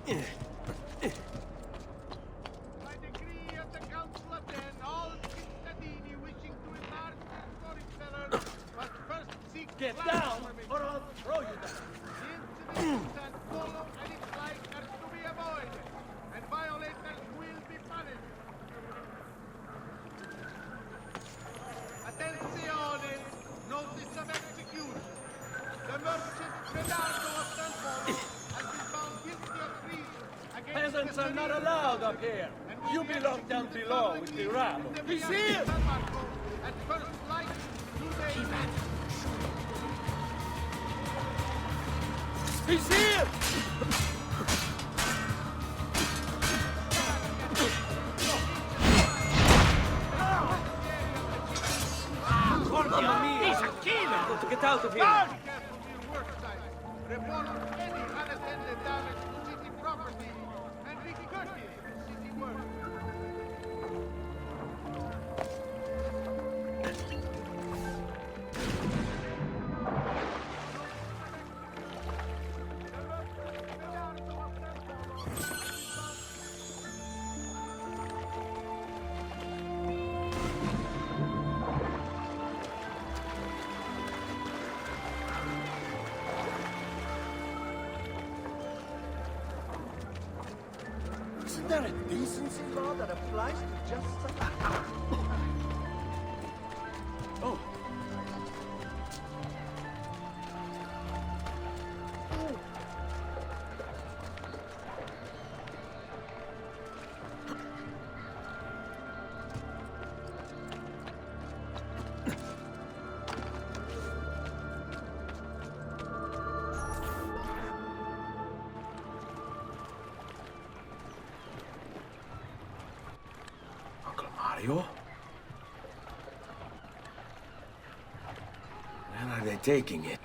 decree of the Council of Ten, all cittadini wishing to enlarge their storage cellars must first seek Get land down, permission. or I'll throw you down. The incidents and follow and its like are to be avoided, and violators will be punished. Attenzione! Notice of execution. The merchant Bernardo of San Polo has been found guilty of treason against Peasants the are not Serene allowed up Order, here. and will You be belong down executed below with the publicly rabble. in the He's Via here! San Marco at first light today. He's here! Mamma mia! He's a killer! Got to get out of here! Be careful to your work site. Report any unattended damage to city property and be courteous to city work. Isn't there a decency law that applies to just such... Oh. Uncle Mario? Where are they taking it?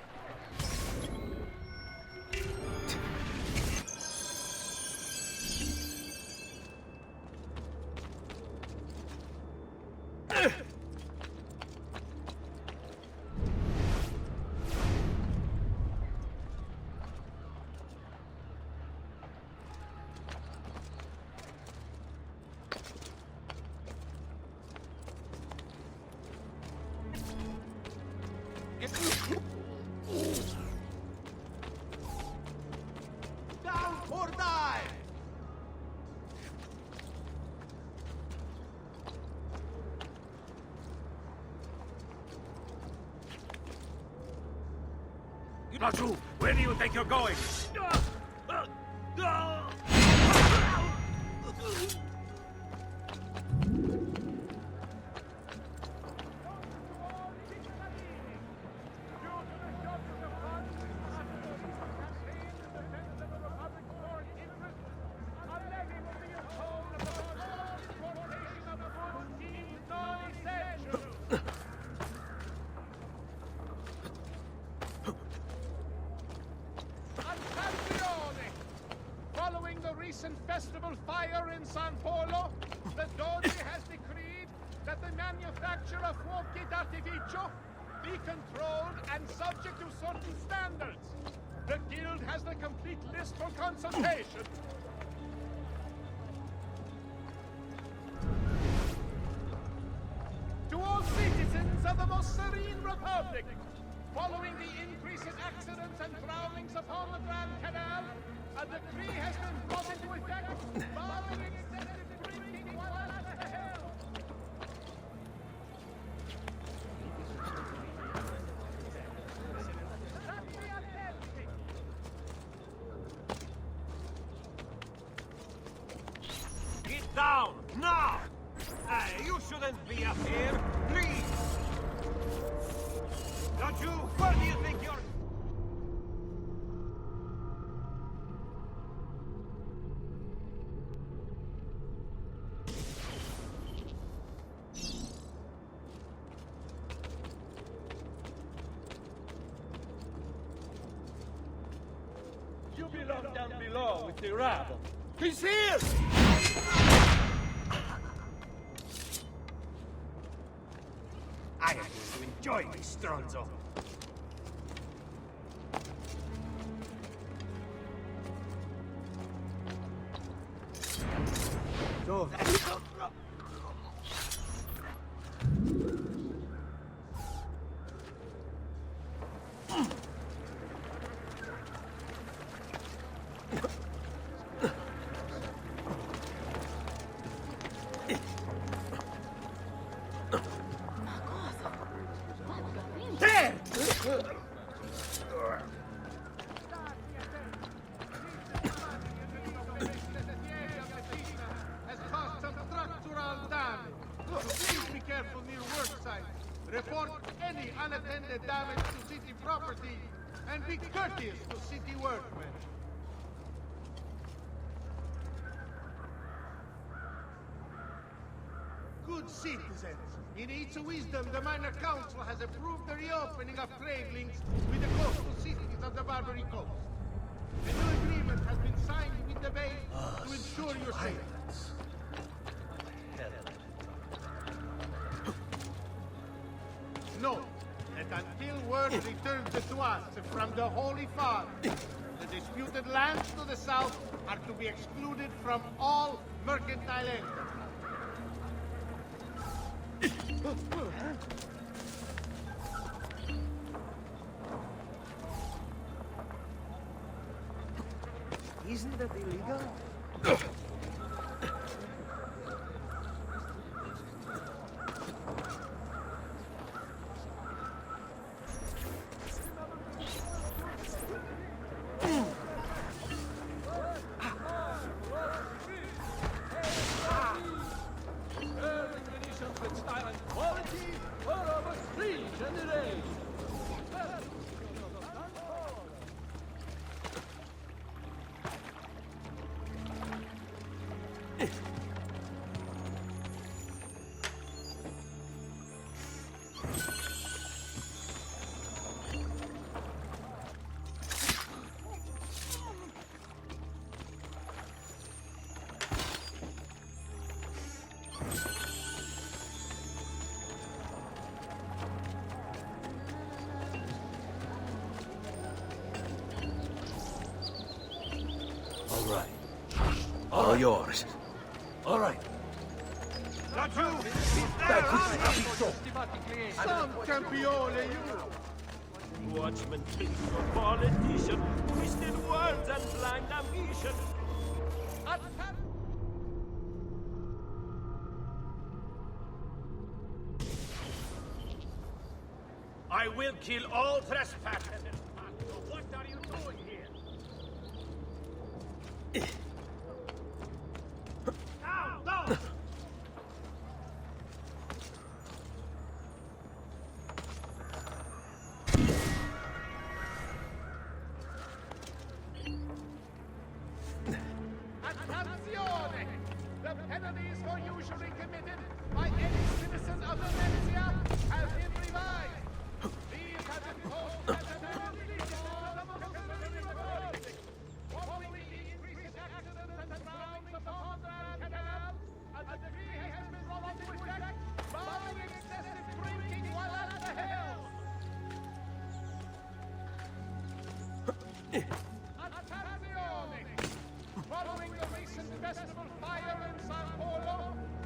Down or die! Lazu, where do you think you're going? Following the recent festival fire in San Polo, the Doge has decreed that the manufacture of fuochi d'artificio be controlled and subject to certain standards. The guild has the complete list for consultation. To all citizens of the most serene republic, following the increase in accidents and drownings upon the Grand Canal, a decree has been brought into effect barring excessive drinking while at the helm. Get down, now! Hey, you shouldn't be up here, please! Don't you? Where do you think you're... You belong down below with the rabble. He's here! I am going to enjoy this, Stronzo. Has caused some structural damage. So please be careful near work sites. Report any unattended damage to city property and be courteous to city workmen. Good citizens, in its wisdom, the Minor Council has approved the reopening of trade links with the coastal cities of the Barbary Coast. A new agreement has been signed with the Bay to ensure your safety. Note that until word returns to us from the Holy Father, the disputed lands to the south are to be excluded from all mercantile enterprise. Isn't that illegal? All right. All yours. All right. Not you! Some campione, you! Watchman thinks for politician, twisted words and blind ambition. I will kill all trespassers. What are you doing here? Down, down! Attenzione! The penalties for usury committed by any citizen of Venezia have been revised. These have been posted as a penalty following the increased accidents and drownings upon the Grand Canal. A decree has been brought into effect barring excessive drinking while at the helm. Attenzione! Following the recent festival fire in San Polo,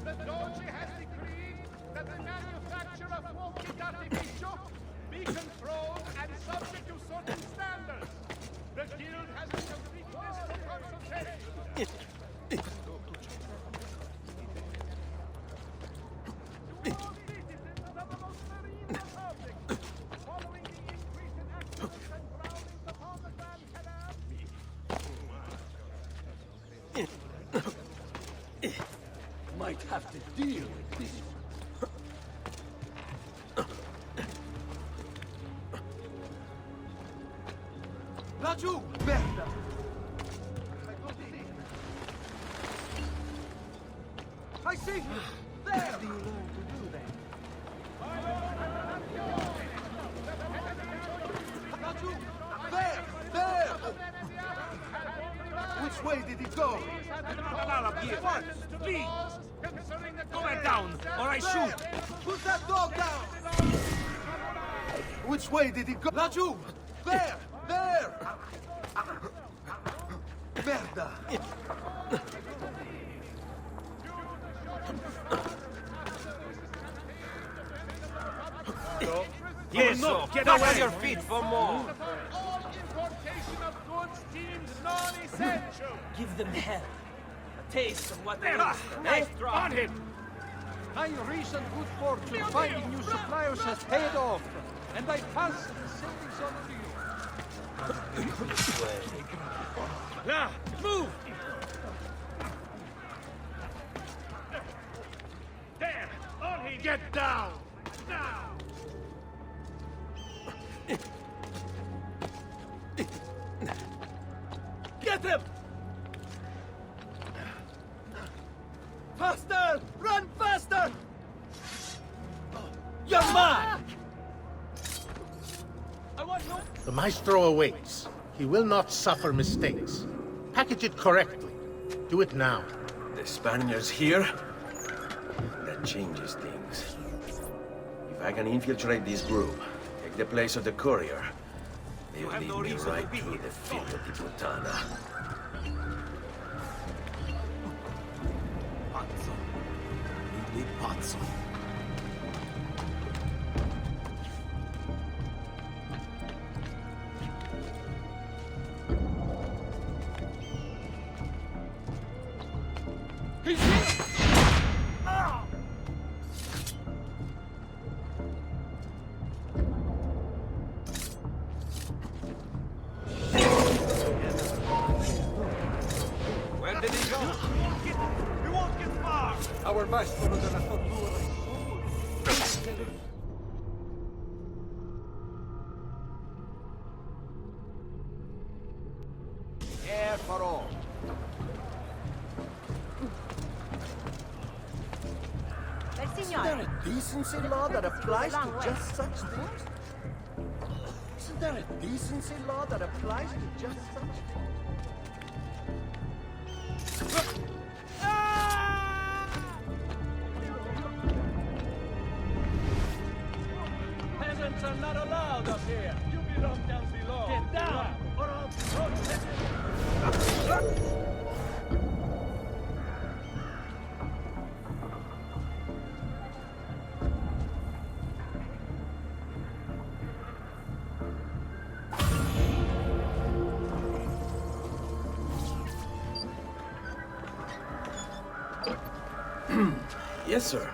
the Doge has decreed that the manufacture of fuochi d'artificio be controlled and subject to certain standards. The guild has been completed this consultation. To all citizens of the most marine republic, following the increase in accidents and drownings upon the Grand Canal, Might have to deal with this. Laggiù! Merda! I see! There! How do you learn to do that? Laggiù! There! There! Which way did he go? Please! Go back down, or I shoot! Put that dog down! Which way did he go? Laggiù! There! There! Merda! Piss off! Get away on your feet for more! Upon all importation of goods deemed non-essential. Give them hell. A taste of what they Nice drop! On him! My recent good fortune finding new suppliers has paid off, and I pass the savings on to you. Now, move! There, on him. Get down now. Get him! Faster! Run faster! You're mine! I want no... The Maestro awaits. He will not suffer mistakes. Package it correctly. Do it now. The Spaniards here? That changes things. If I can infiltrate this group, take the place of the courier, they'll have lead no me reason to right be through here. the Filho di Puttana. Pazzo. Really pazzo. He's here! Where did he go? We won't get far! Our maestro della tortura. Air for all. Isn't there a decency law that applies to just such things? Isn't there a decency law that applies to just such things? Peasants are not allowed up here. You belong down below. Get down, or I'll throw you. Yes, sir.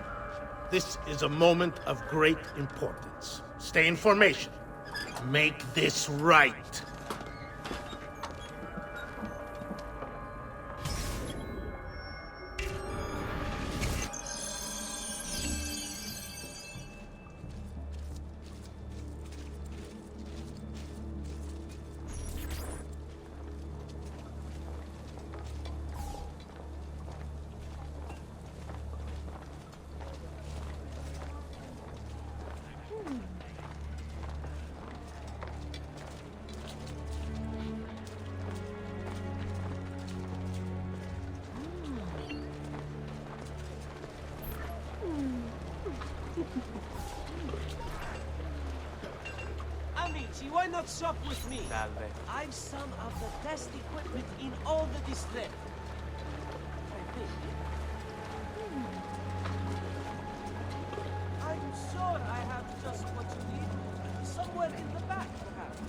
This is a moment of great importance. Stay in formation. Make this right. Amici, why not shop with me? Salve. I've some of the best equipment in all the district. I think. I'm sure I have just what you need. Somewhere in the back, perhaps.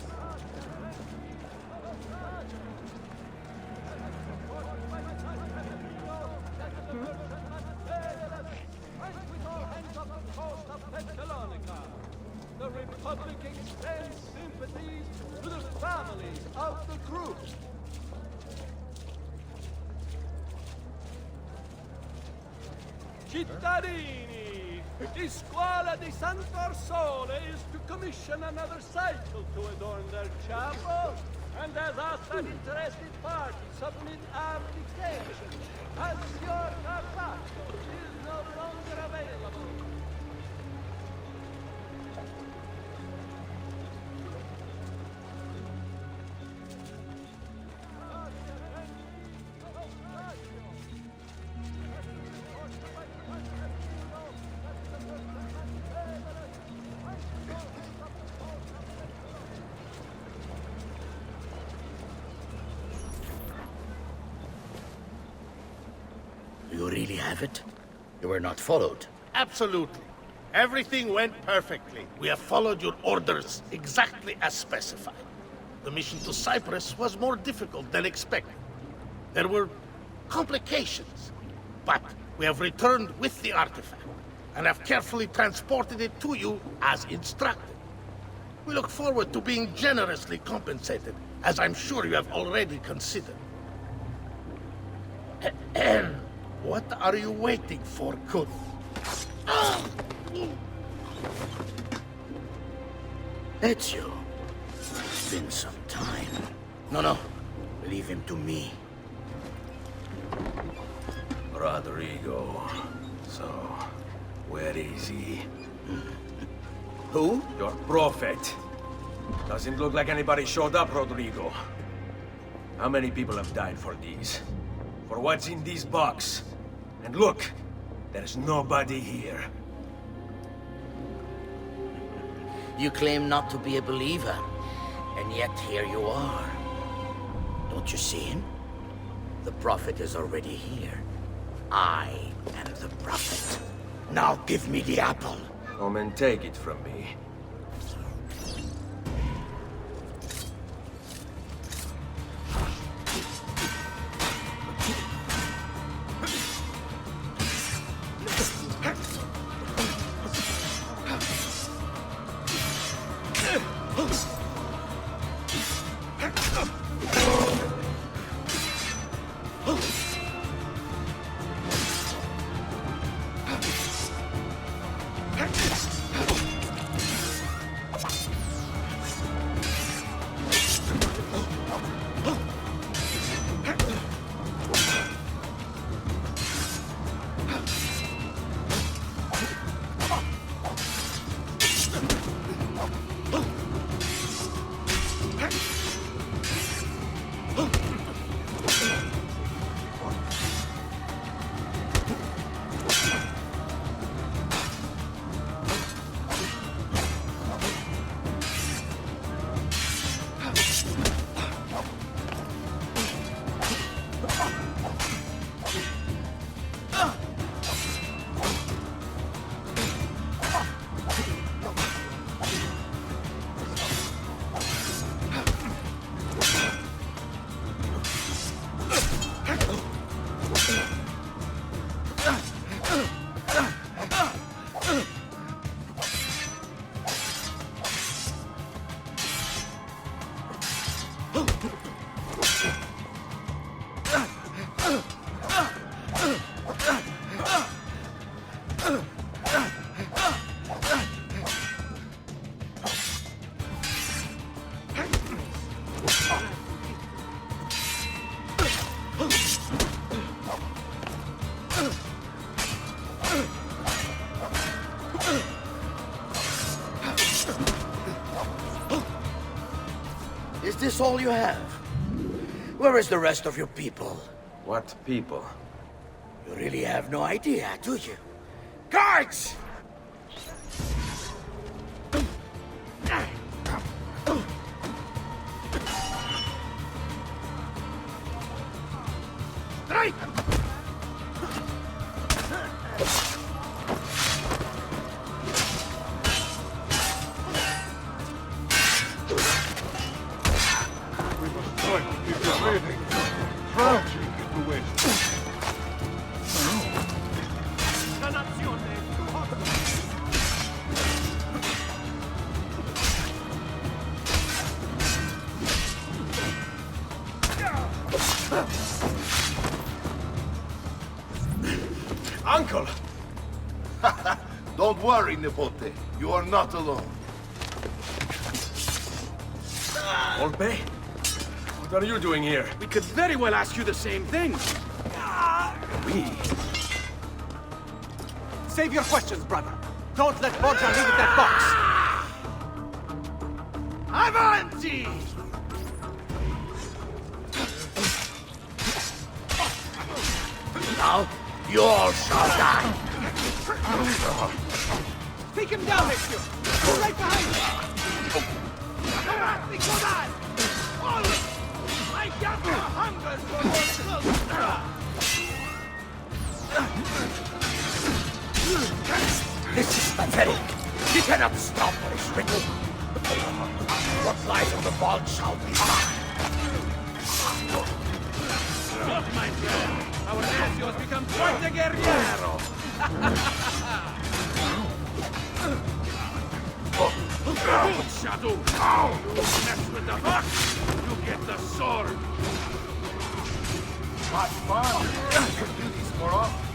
The Republic extends sympathies to the families of the group. Cittadini, the Scuola di San Farsole is to commission another cycle to adorn their chapel, and has asked an interested party submit application, as your carpaccio is no longer available. You really have it? You were not followed. Absolutely. Everything went perfectly. We have followed your orders exactly as specified. The mission to Cyprus was more difficult than expected. There were complications, but we have returned with the artifact and have carefully transported it to you as instructed. We look forward to being generously compensated, as I'm sure you have already considered. What are you waiting for, Kun? Ezio. It's been some time. No. Leave him to me. Rodrigo. So, where is he? Who? Your prophet. Doesn't look like anybody showed up, Rodrigo. How many people have died for these? For what's in this box? And look, there's nobody here. You claim not to be a believer, and yet here you are. Don't you see him? The prophet is already here. I am the prophet. Now give me the apple. Come and take it from me. Is this all you have? Where is the rest of your people? What people? You really have no idea, do you? Guards! Strike! Uncle! Don't worry, Nipote. You are not alone. Volpe? What are you doing here? We could very well ask you the same thing. We? Save your questions, brother. Don't let Borgia leave with that box. Avanti! Now, you all shall die. Take him down, Ezio. Go right behind him. Avanti, Godal! I got the hunger for your culture! This is pathetic. We cannot stop what is written. What lies on the vault shall be mine. Look, my friend, our Ezio has become quite a guerrero. Shadow, you mess with the fox, you get the sword. What fun! We should do this more often.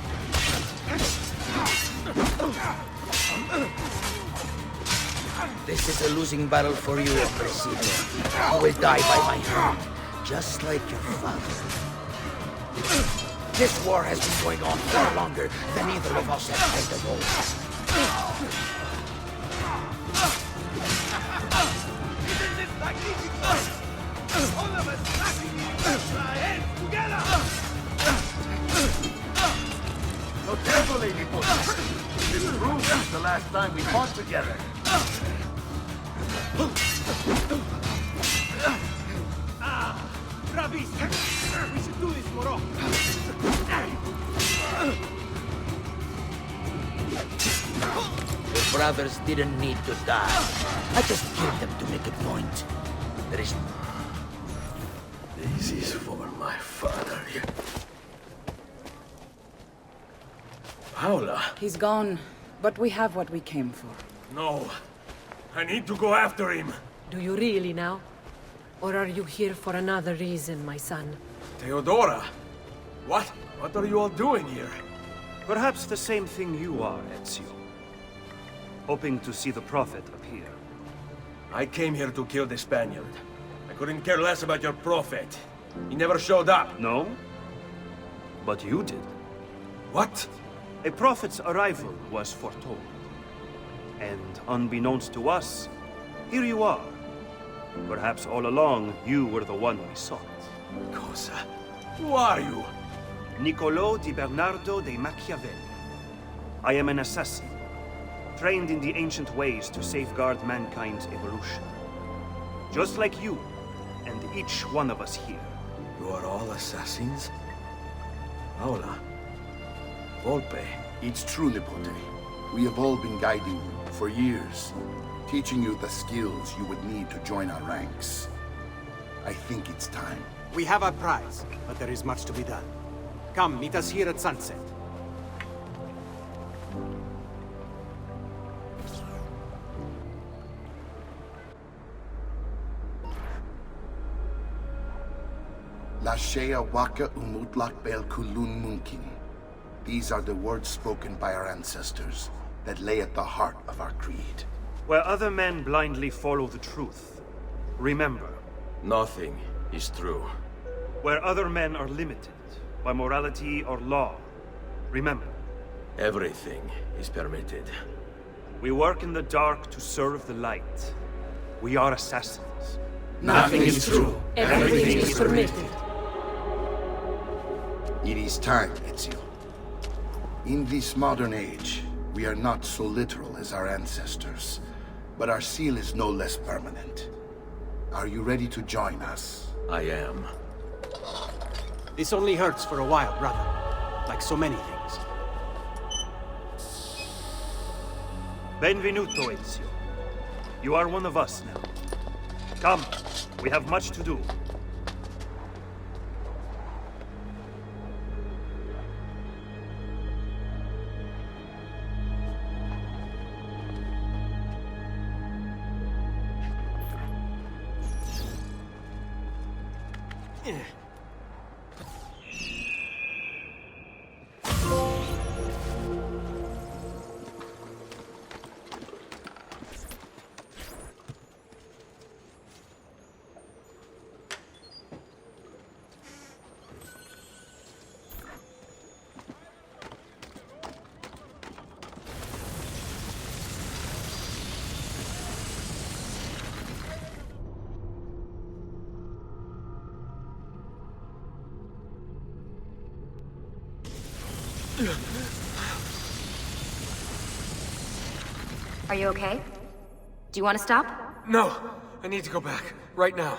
This is a losing battle for you, Erazes. You will die by my hand, just like your father. This war has been going on far longer than either of us have played the role. Isn't this magnificent? All of us clapping our hands together! So careful, Lady Potter. This proves the last time we fought together. Bravissimo! We should do this more often. Your brothers didn't need to die. I just killed them to make a point. There is... This is for my father. Paula. He's gone, but we have what we came for. No. I need to go after him. Do you really now? Or are you here for another reason, my son? Theodora? What? What are you all doing here? Perhaps the same thing you are, Ezio. Hoping to see the Prophet appear. I came here to kill the Spaniard. I couldn't care less about your Prophet. He never showed up. No? But you did. What? A Prophet's arrival was foretold. And unbeknownst to us, here you are. Perhaps all along, you were the one we sought. Cosa? Who are you? Niccolò di Bernardo de Machiavelli. I am an assassin, trained in the ancient ways to safeguard mankind's evolution. Just like you, and each one of us here. You are all assassins? Paula. Volpe. It's true, Nipote. We have all been guiding you for years, teaching you the skills you would need to join our ranks. I think it's time. We have our prize, but there is much to be done. Come, meet us here at sunset. Lashea waka umutlak bel kulun munkin. These are the words spoken by our ancestors that lay at the heart of our creed. Where other men blindly follow the truth, remember. Nothing is true. Where other men are limited by morality or law, remember. Everything is permitted. We work in the dark to serve the light. We are assassins. Nothing is true. Everything is permitted. It is time, Ezio. In this modern age, we are not so literal as our ancestors, but our seal is no less permanent. Are you ready to join us? I am. This only hurts for a while, brother. Like so many things. Benvenuto, Ezio. You are one of us now. Come, we have much to do. Are you okay? Do you want to stop? No, I need to go back, right now.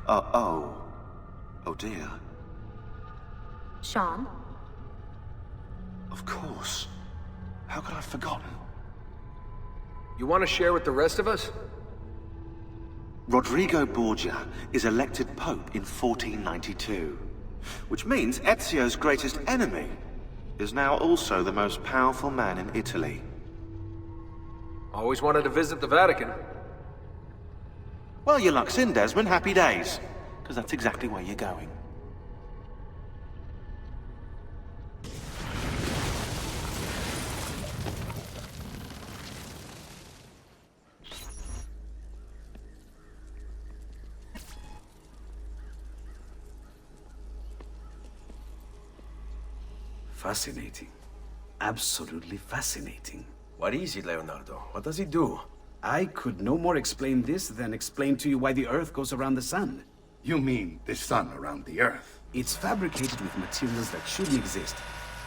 Oh dear. Sean? Of course. How could I have forgotten? You want to share with the rest of us? Rodrigo Borgia is elected Pope in 1492, which means Ezio's greatest enemy is now also the most powerful man in Italy. Always wanted to visit the Vatican. Well, your luck's in, Desmond. Happy days. Because that's exactly where you're going. Fascinating. Absolutely fascinating. What is it, Leonardo? What does it do? I could no more explain this than explain to you why the Earth goes around the Sun. You mean the sun around the Earth? It's fabricated with materials that shouldn't exist.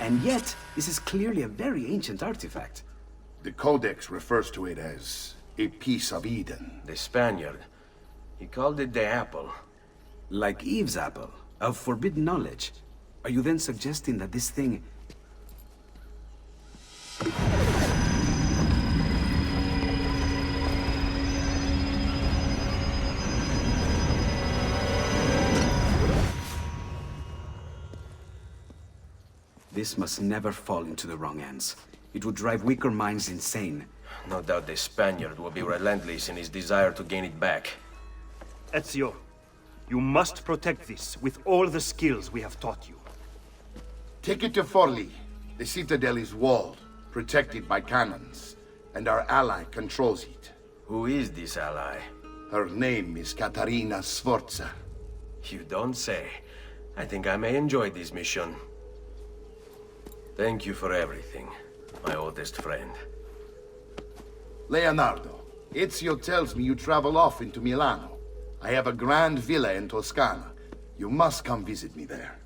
And yet, this is clearly a very ancient artifact. The Codex refers to it as a piece of Eden. The Spaniard. He called it the apple. Like Eve's apple, of forbidden knowledge. Are you then suggesting that this thing... This must never fall into the wrong hands. It would drive weaker minds insane. No doubt the Spaniard will be relentless in his desire to gain it back. Ezio, you must protect this with all the skills we have taught you. Take it to Forli. The citadel is walled, protected by cannons, and our ally controls it. Who is this ally? Her name is Caterina Sforza. You don't say. I think I may enjoy this mission. Thank you for everything, my oldest friend. Leonardo, Ezio tells me you travel often to Milano. I have a grand villa in Toscana. You must come visit me there.